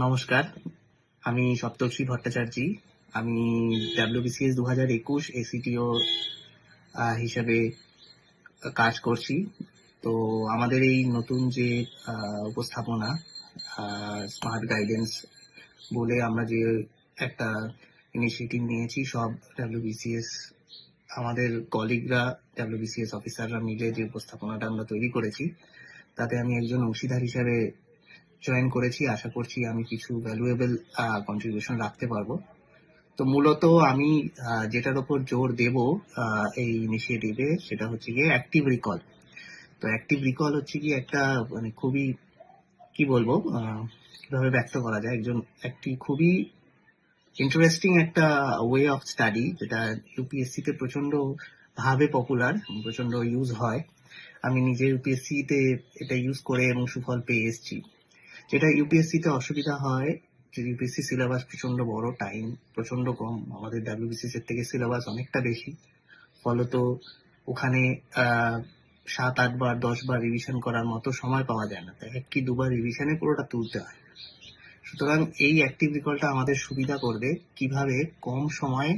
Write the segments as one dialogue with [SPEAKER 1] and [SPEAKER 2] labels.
[SPEAKER 1] নমস্কার, আমি সপ্তর্ষি ভট্টাচার্য। আমি WBCS 2021 ACTO হিসাবে কাজ করছি। তো আমাদের এই নতুন যে উপস্থাপনা স্মার্ট গাইডেন্স বলে আমরা যে একটা ইনিশিয়েটিভ নিয়েছি, সব WBCS আমাদের কলিগরা, WBCS অফিসাররা মিলে যে উপস্থাপনাটা আমরা তৈরি করেছি, তাতে আমি একজন অংশীদার হিসাবে জয়েন করেছি। আশা করছি আমি কিছু ভ্যালুয়েবল কন্ট্রিবিউশন রাখতে পারবো। তো মূলত আমি যেটার উপর জোর দেব এই ইনিশিয়েটিভে, সেটা হচ্ছে গিয়ে অ্যাক্টিভ রিকল। তো অ্যাক্টিভ রিকল হচ্ছে কি একটা মানে খুবই কি বলবো, কিভাবে ব্যক্ত করা যায়, একটি খুবই ইন্টারেস্টিং একটা ওয়ে অফ স্টাডি, যেটা ইউপিএসসি তে প্রচন্ড ভাবে পপুলার, প্রচন্ড ইউজ হয়। আমি নিজে ইউপিএসসি তে এটা ইউজ করে এবং সুফল পেয়ে এসেছি। যেটা ইউপিএসসি তে অসুবিধা হয় যে ইউপিএসসি সিলেবাস প্রচন্ড বড়, টাইম প্রচন্ড কম। আমাদের ডাব্লিউবিসিএস এর থেকে সিলেবাস অনেকটা বেশি, ফলত ওখানে 7-8 বার 10 বার রিভিশন করার মতো সময় পাওয়া যায় না, তাই 1 কি 2 বার রিভিশনে পুরোটা তুলতে হয়। সুতরাং এই অ্যাক্টিভ রিকলটা আমাদের সুবিধা করবে কিভাবে কম সময়ে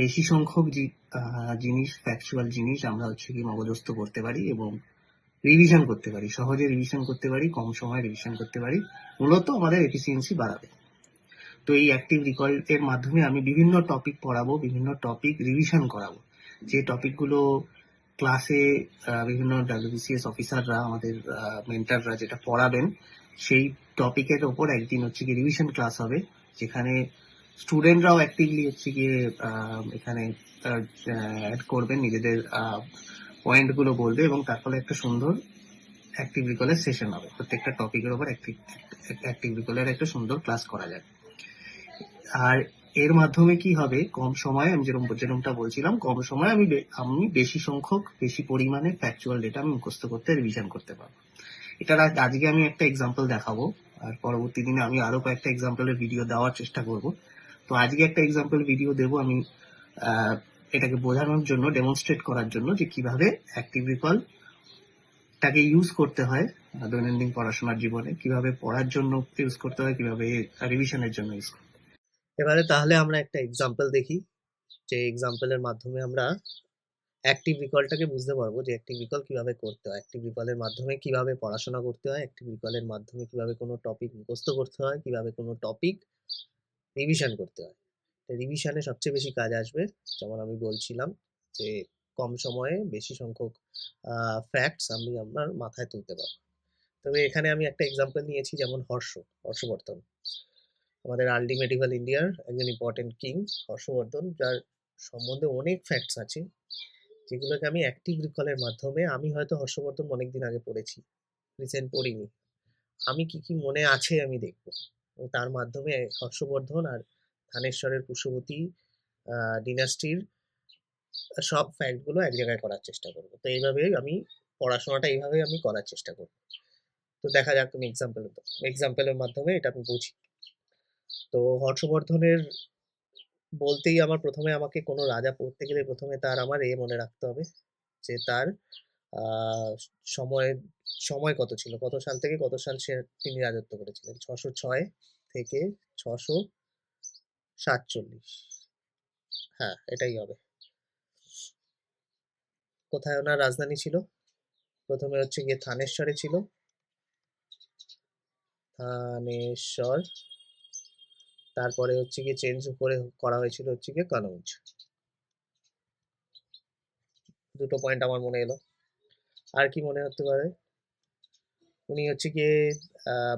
[SPEAKER 1] বেশি সংখ্যক জিনিস, ফ্যাকচুয়াল জিনিস আমরা হচ্ছে কি মগজস্থ করতে পারি এবং রিভিশন করতে পারি, সহজে রিভিশন করতে পারি, কম সময়ে রিভিশন করতে পারি। মূলত আমাদের এফিসিয়েন্সি বাড়াবে। তো এই অ্যাক্টিভ রিকল এর মাধ্যমে আমি বিভিন্ন টপিক পড়াবো, বিভিন্ন টপিক রিভিশন করাবো। যে টপিকগুলো ক্লাসে বিভিন্ন WBCS অফিসাররা, আমাদের মেন্টাররা যেটা পড়াবেন, সেই টপিকের ওপর একদিন হচ্ছে কি রিভিশন ক্লাস হবে, যেখানে স্টুডেন্টরাও অ্যাক্টিভলি হচ্ছে গিয়ে এখানে অ্যাড করবেন, নিজেদের পয়েন্টগুলো বলবে এবং তার ফলে একটা সুন্দর অ্যাক্টিভ রিকলের সেশন হবে। প্রত্যেকটা টপিকের ওপর অ্যাক্টিভ রিকলের একটা সুন্দর ক্লাস করা যায়। আর এর মাধ্যমে কি হবে, কম সময়ে আমি যেরকমটা বলছিলাম, কম সময়ে আমি বেশি সংখ্যক, বেশি পরিমাণে ফ্যাকচুয়াল ডেটা আমি মুখস্থ করতে, রিভিশন করতে পারবো। এটার আজকে আমি একটা এক্সাম্পল দেখাবো, আর পরবর্তী দিনে আমি আরো কয়েকটা এক্সাম্পলের ভিডিও দেওয়ার চেষ্টা করব। তো আজকে একটা এক্সাম্পল ভিডিও দেবো আমি এটাকে বোঝানোর জন্য, ডেমনস্ট্রেট করার জন্য যে কিভাবে অ্যাক্টিভ রিকল টাকে ইউজ করতে হয় দৈনন্দিন পড়াশোনার জীবনে, কিভাবে পড়ার জন্য ইউজ করতে হয়, কিভাবে রিভিশনের জন্য ইউজ করতে হয়। এবারে তাহলে আমরা একটা এক্সাম্পল দেখি, যে এক্সাম্পলের মাধ্যমে আমরা অ্যাক্টিভ রিকলটাকে বুঝতে পারবো যে অ্যাক্টিভ রিকল কিভাবে করতে হয়, অ্যাক্টিভ রিকলের মাধ্যমে কিভাবে পড়াশোনা করতে হয়, অ্যাক্টিভ রিকলের মাধ্যমে কিভাবে কোনো টপিক মুখস্থ করতে হয়, কিভাবে কোনো টপিক রিভিশন করতে হয়। রিভিশনে সবচেয়ে বেশি কাজ আসবে, যেমন আমি বলছিলাম, যে কম সময়ে বেশি সংখ্যক ফ্যাক্টস আমি আমার মাথায় তুলতে পারবো। তবে এখানে আমি একটা এক্সাম্পল নিয়েছি, যেমন হর্ষবর্ধন, আমাদের আর্লি মেডিভেল ইন্ডিয়ার একজন ইম্পর্টেন্ট কিং হর্ষবর্ধন, যার সম্বন্ধে অনেক ফ্যাক্টস আছে, যেগুলোকে আমি অ্যাক্টিভ রিকলের মাধ্যমে, আমি হয়তো হর্ষবর্ধন অনেকদিন আগে পড়েছি, রিসেন্ট পড়িনি, আমি কি কি মনে আছে আমি দেখবো, এবং তার মাধ্যমে হর্ষবর্ধন আর থানেশ্বরের পুষ্যবতী ডিনাস্টির সব ফ্যাক্টগুলো এক জায়গায় করার চেষ্টা করবো। তো এইভাবেই আমি পড়াশোনাটা এইভাবেই আমি করার চেষ্টা করবো। তো দেখা যাক, তুমি এক্সাম্পলের মাধ্যমে এটা আমি বুঝি। তো হর্ষবর্ধনের বলতেই আমার প্রথমে, আমাকে কোনো রাজা পড়তে গেলে প্রথমে তার আমার মনে রাখতে হবে, যে তার আহ সময় সময় কত ছিল, কত সাল থেকে কত সাল তিনি রাজত্ব করেছিলেন। 606 থেকে 647। হ্যাঁ, এটাই হবে। কোথায় ওনার রাজধানী ছিল? প্রথমে হচ্ছে গিয়ে থানেশ্বরে ছিল, থানেশ্বর। তারপরে হচ্ছে গিয়ে চেঞ্জ করে করা হয়েছিল হচ্ছে গিয়ে কনৌজ। দুটো পয়েন্ট আমার মনে এলো। আর কি মনে হতে পারে? উনি হচ্ছে গিয়ে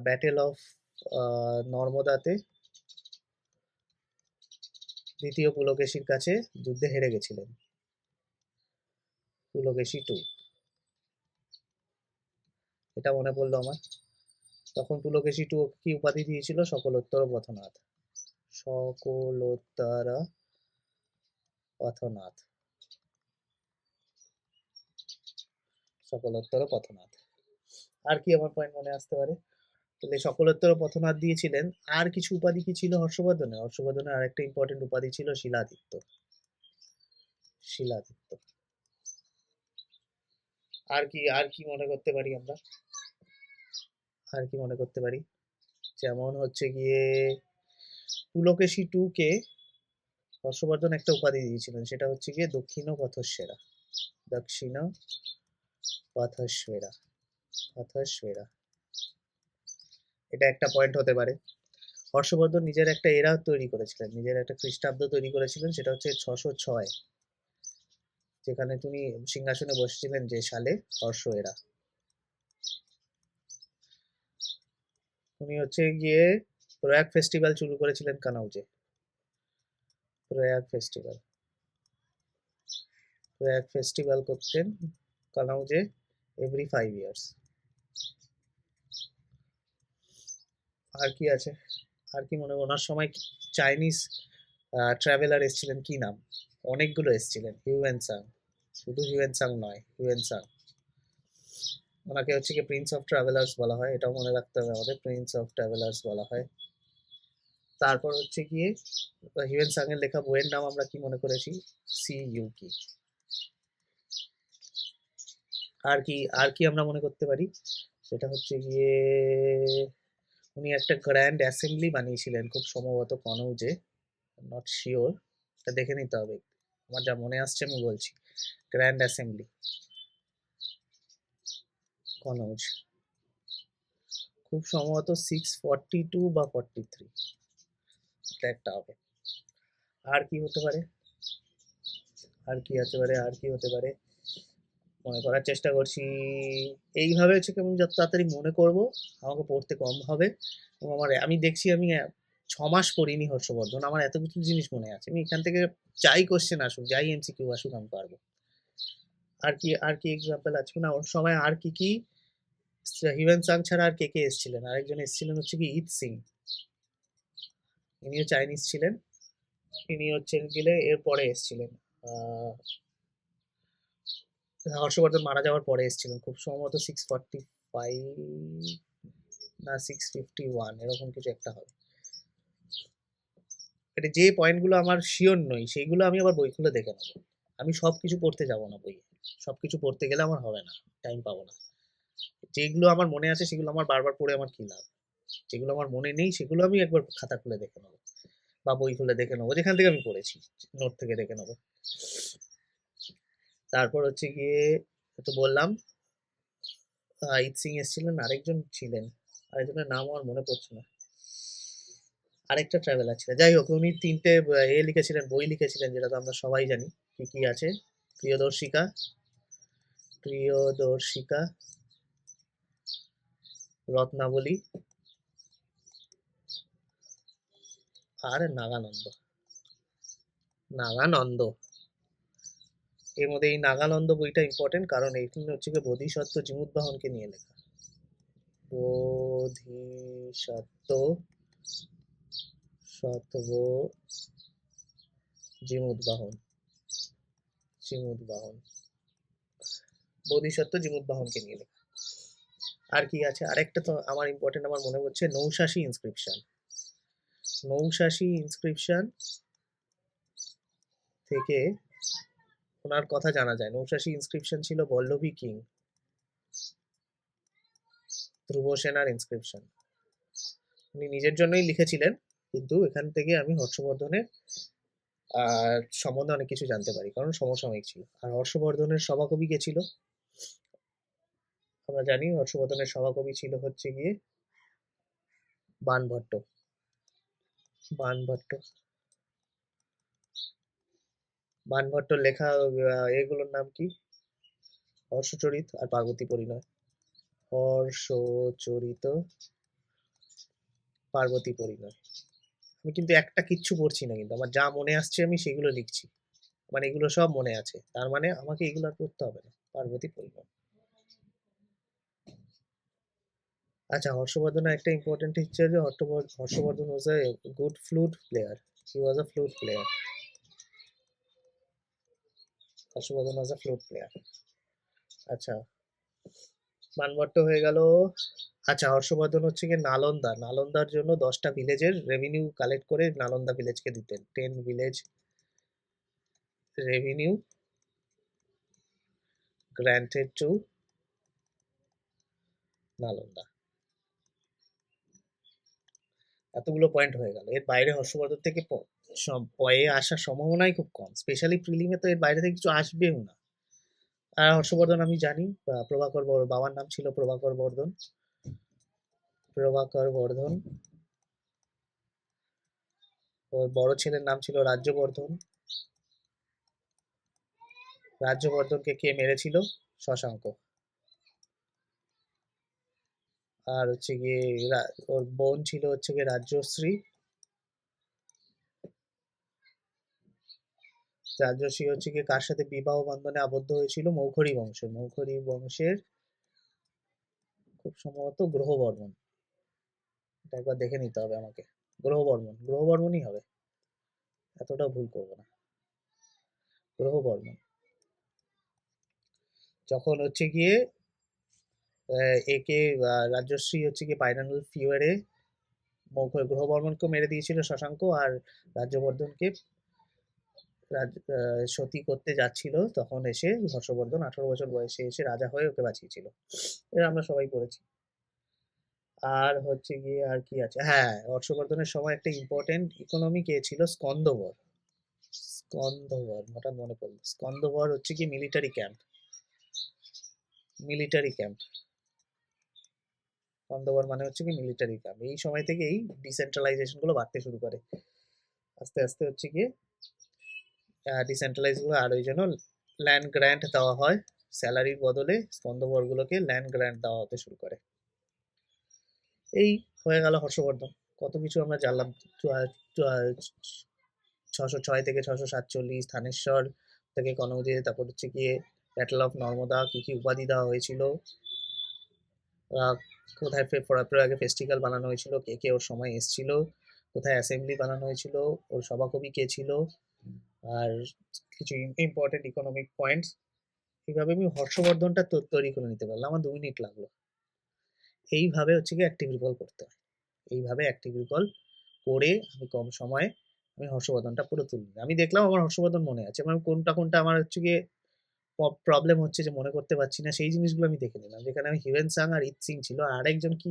[SPEAKER 1] ব্যাটেল অফ নর্মদাতে দ্বিতীয় পুলকেশীর কাছে যুদ্ধে হেরে গেছিলেন, পুলকেশী 2। এটা মনে পড়লো আমার। তখন পুলকেশী 2 কি উপাধি দিয়েছিল? সকলোত্তর পথনাথ। সকলোত্তর পথনাথ, সকলোত্তর পথনাথ। আর কি আমার পয়েন্ট মনে আসতে পারে? তাহলে সকলোত্তর পথনাথ দিয়েছিলেন। আর কিছু উপাধি কি ছিল হর্ষবর্ধনের? হর্ষবর্ধনের আরেকটা ইম্পর্টেন্ট উপাধি ছিল শিলাদিত্য। শিলাদিত্য। আর কি মনে করতে পারি আমরা? আর কি মনে করতে পারি?
[SPEAKER 2] যেমন হচ্ছে গিয়ে পুলকেশী 2 কে হর্ষবর্ধন একটা উপাধি দিয়েছিলেন, সেটা হচ্ছে গিয়ে দক্ষিণ পথস্বেরা। দক্ষিণ পথস্বেরা, পথস্বেরা, এটা একটা পয়েন্ট হতে পারে। হর্ষবর্ধন নিজের একটা এরা তৈরি করেছিলেন, নিজের একটা খ্রিস্টাব্দ তৈরি করেছিলেন, সেটা হচ্ছে 606, যেখানে তিনি সিংহাসনে বসেছিলেন যে সালে, হর্ষ এরা। উনি হচ্ছে গিয়ে প্রয়াগ ফেস্টিভ্যাল শুরু করেছিলেন কানাউজে। প্রয়াগ ফেস্টিভ্যাল, প্রয়াগ ফেস্টিভ্যাল করতেন কানাউজে এভরি 5 ইয়ার্স। আর কি আছে, আর কি মনে, ওনার সময় চাইনিজ ট্রাভেলার এসেছিলেন, কি নাম, অনেকগুলো এসেছিলেন, হিউয়েন সাং, শুধু হিউয়েন সাং নয়, হিউয়েন সাং। ওনাকে হচ্ছে কি প্রিন্স অফ ট্রাভেলার্স বলা হয়, এটাও মনে রাখতে হবে আমাদের, প্রিন্স অফ ট্রাভেলার্স বলা হয়। তারপর হচ্ছে গিয়ে হিউয়েন সাং এর লেখা বইয়ের নাম আমরা কি মনে করেছি, সি ইউকি। আর কি আমরা মনে করতে পারি, সেটা হচ্ছে গিয়ে উনি একটা গ্র্যান্ড অ্যাসেম্বলি বানিয়েছিলেন খুব সম্ভবত কনৌজে, নট শিওর, এটা দেখে নিতে হবে, আমার যা মনে আসছে আমি বলছি। গ্র্যান্ড অ্যাসেম্বলি কনৌজ, খুব সম্ভবত 642 বা 43, এটা একটা হবে। আর কি হতে পারে, আর কি হতে পারে, আর কি হতে পারে, মনে করার চেষ্টা করছি। এইভাবে হচ্ছে কি আমি যত তাড়াতাড়ি মনে করব, আমাকে পড়তে কম হবে, এবং আমি দেখছি আমি 6 মাস পড়িনি হর্ষবর্ধন, আমার এত কিছু জিনিস মনে আছে, আমি এখান থেকে যাই কোশ্চেন আসুক, যাই এমসিকিউ আসুক, আমি পারবো। আর কি এক্সাম্পল আছে না ওর সময়, আর কি কি, হিউয়েন সাং ছাড়া আর কে কে এসেছিলেন, আরেকজন এসেছিলেন হচ্ছে কি ইত সিং, ইনিও চাইনিজ ছিলেন, ইনি হচ্ছেন গেলে এর পরে এসেছিলেন, হর্ষবর্ধন মারা যাওয়ার পরে এসেছিলেন, খুব সম্ভবত 645 না 651, এরকম কিছু একটা হবে। এটা যে পয়েন্টগুলো আমার শিওর নই, সেইগুলো আমি আবার বই খুলে দেখে নেবো, আমি সব কিছু পড়তে যাব না বইয়ে, সব কিছু পড়তে গেলে আমার হবে না, টাইম পাবো না। যেগুলো আমার মনে আছে সেগুলো আমার বারবার পড়ে আমার কি লাভ, যেগুলো আমার মনে নেই সেগুলো আমি একবার খাতা খুলে দেখে নেবো, বা বই খুলে দেখে নেবো, যেখান থেকে আমি পড়েছি, নোট থেকে দেখে নেবো। তারপর হচ্ছে গিয়ে, তো বললাম ইত সিং এসেছিলেন, আরেকজন ছিলেন, আরেকজনের নাম আমার মনে পড়ছে না, আরেকটা ট্রাভেলার ছিলেন, যাই হোক উনি 3টে লিখেছিলেন, বই লিখেছিলেন, যেটা তো আমরা সবাই জানি। কি কি আছে, প্রিয়দর্শিকা, প্রিয়দর্শিকা, রত্নাবলী, আর নাগানন্দ, নাগানন্দ। এর মধ্যে এই নাগানন্দ বইটা ইম্পর্টেন্ট, কারণ এইখানে হচ্ছে গিয়ে বোধিসত্ত্ব জীমুতবাহনকে নিয়ে লেখা, বোধিসত্ত্ব সত্ত্ব জীমুতবাহন, জীমুতবাহন, বোধিসত্ত্ব জীমুতবাহনকে নিয়ে লেখা। আর কি আছে, আরেকটা তো আমার ইম্পর্টেন্ট, আমার মনে হচ্ছে নৌশাসী ইনস্ক্রিপশন, নৌশাসী ইনস্ক্রিপশন থেকে ওনার কথা জানা যায়। নৌশাসী ইনস্ক্রিপশন ছিল বল্লভী কিং, ধ্রুব সেনার ইনস্ক্রিপশন, উনি নিজের জন্যই লিখেছিলেন, কিন্তু এখান থেকে আমি হর্ষবর্ধনের সম্বন্ধে অনেক কিছু জানতে পারি, কারণ সমসাময়িক ছিল। আর হর্ষবর্ধনের সভাকবি কে ছিল, আমরা জানি হর্ষবর্ধনের সভাকবি ছিল হচ্ছে গিয়ে বাণভট্ট, বাণভট্ট, বাণভট্টর লেখা এগুলোর নাম কি, হর্ষচরিত আর পার্বতী পরিণয়, হর্ষচরিত, পার্বতী পরিণয়। আমি কিন্তু একটা কিচ্ছু পড়ছি না, কিন্তু আমার যা মনে আসছে আমি সেগুলো লিখছি, মানে এগুলো সব মনে আছে, তার মানে আমাকে এগুলো আর পড়তে হবে না, পার্বতী পরিণয়। আচ্ছা, হর্ষবর্ধনের একটা ইম্পর্টেন্ট হচ্ছে যে Harshavardhana was a good flute player, he was a flute player, Harshavardhana was a flute player. আচ্ছা, বানভট্ট হয়ে গেল। আচ্ছা, হর্ষবর্ধন হচ্ছে গিয়ে নালন্দা, নালন্দার জন্য 10টা ভিলেজের রেভিনিউ কালেক্ট করে নালন্দা ভিলেজকে দিতেন, 10 village revenue granted two Nalanda. এতগুলো পয়েন্ট হয়ে গেল, এর বাইরে হর্ষবর্ধন থেকে পয়ে আসার সম্ভাবনাই খুব কম, স্পেশালি প্রিলিমে তো এর বাইরে থেকে কিছু আসবেও না। আর হর্ষবর্ধন আমি জানি, প্রভাকর বাবার নাম ছিল প্রভাকর বর্ধন, প্রভাকর বর্ধন। ওর বড় ছেলের নাম ছিল রাজ্যবর্ধন। রাজ্যবর্ধনকে কে মেরেছিল? শশাঙ্ক। আর হচ্ছে গিয়ে ওর বোন ছিল হচ্ছে গিয়ে রাজ্যশ্রী। রাজ্যশ্রী হচ্ছে গিয়ে কার সাথে বিবাহ বন্ধনে আবদ্ধ হয়েছিল? মৌখরী বংশের। মৌখরী বংশের খুব সম্ভবত গ্রহবর্মন। এটা একবার দেখে নিতে হবে আমাকে। গ্রহবর্মন, গ্রহবর্মনই হবে, এতটা ভুল করবো না। গ্রহবর্মন। যখন হচ্ছে গিয়ে একে রাজশ্রী হচ্ছে গিয়ে ফাইনাল ফিউয়ারে গ্রহবর্মনকে মেরে দিয়েছিল শশাঙ্ক, আর রাজ্যবর্ধনকে সতী করতে যাচ্ছিল, তখন এসে হর্ষবর্ধন 18 বছর বয়সে এসে রাজা হয়ে ওকে বাঁচিয়েছিল। এটা আমরা সবাই পড়েছি। আর হচ্ছে গিয়ে আর কি আছে, হ্যাঁ, হর্ষবর্ধনের সময় একটা ইম্পর্টেন্ট ইকোনমি কে ছিল? স্কন্দবর। স্কন্দবর হঠাৎ মনে পড়লো। স্কন্দবর হচ্ছে কি মিলিটারি ক্যাম্প। Military camp. স্কন্দবর মানে হচ্ছে কি মিলিটারি ক্যাম্প। এই সময় থেকেই ডিসেন্ট্রালাইজেশন গুলো বাড়তে শুরু করে, আস্তে আস্তে হচ্ছে গিয়ে ডিসেন্ট্রালাইজ গুলো, আর ওই জন্য ল্যান্ড গ্র্যান্ট দেওয়া হয়, স্যালারির বদলে স্কন্দবরগুলোকে ল্যান্ড গ্র্যান্ট দেওয়া হতে শুরু করে। এই হয়ে গেল হর্ষবর্ধন। কত কিছু আমরা জানলাম। 606 থেকে 647, থানেশ্বর থেকে কনৌজে, তারপর হচ্ছে গিয়ে ব্যাটল অফ নর্মদা, কি কি উপাধি দেওয়া হয়েছিল, কোথায় প্রয়াগে ফেস্টিভ্যাল বানানো হয়েছিল, কে কে ওর সময় এসেছিল, কোথায় অ্যাসেম্বলি বানানো হয়েছিল, ওর সভাকবি কে ছিল, আর কিছু ইম্পর্টেন্ট ইকোনমিক পয়েন্টস। এইভাবে আমি হর্ষবর্ধনটা তৈরি করে নিতে পারলাম, আমার 2 মিনিট লাগলো। এইভাবে হচ্ছে গিয়ে অ্যাক্টিভ রিকল করতে হয়। এইভাবে অ্যাক্টিভ রিকল করে আমি কম সময়ে আমি হর্ষবর্ধনটা পুরো তুলি। আমি দেখলাম আমার হর্ষবর্ধন মনে আছে, মানে কোনটা কোনটা আমার হচ্ছে গিয়ে প্রবলেম হচ্ছে যে মনে করতে পারছি না, সেই জিনিসগুলো আমি দেখে নিলাম। যেখানে আমি হিউয়েন সাং আর ইত সিং ছিল, আর আরেকজন কি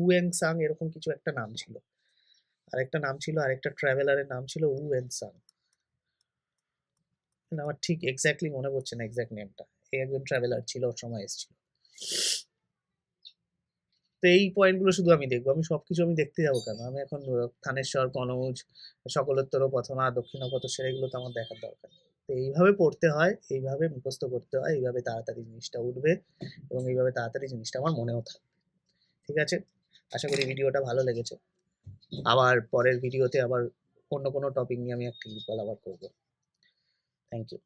[SPEAKER 2] উয়েং সাং এরকম কিছু একটা নাম ছিল, আরেকটা নাম ছিল, আরেকটা ট্রাভেলারের নাম ছিল উয়েন সাং। আমার ঠিক এক্স্যাক্টলি মনে পড়ছে না এক্স্যাক্ট নেমটা। এই একজন ট্রাভেলার ছিল, ওর সময় এসেছিল। তো এই পয়েন্টগুলো শুধু আমি দেখবো, আমি সবকিছু আমি দেখতে যাবো কেন? আমি এখন থানেশ্বর, কনৌজ, সকলোত্তর পথনা, দক্ষিণপথেশ্বর, এগুলো তো আমার দেখার দরকার নেই। তো এইভাবে পড়তে হয়, এইভাবে মুখস্থ করতে হয়, এইভাবে তাড়াতাড়ি জিনিসটা উঠবে, এবং এইভাবে তাড়াতাড়ি জিনিসটা আমার মনেও থাকবে। ঠিক আছে, আশা করি ভিডিওটা ভালো লেগেছে। আবার পরের ভিডিওতে আবার অন্য কোনো টপিক নিয়ে আমি একটা আবার করবো। Thank you.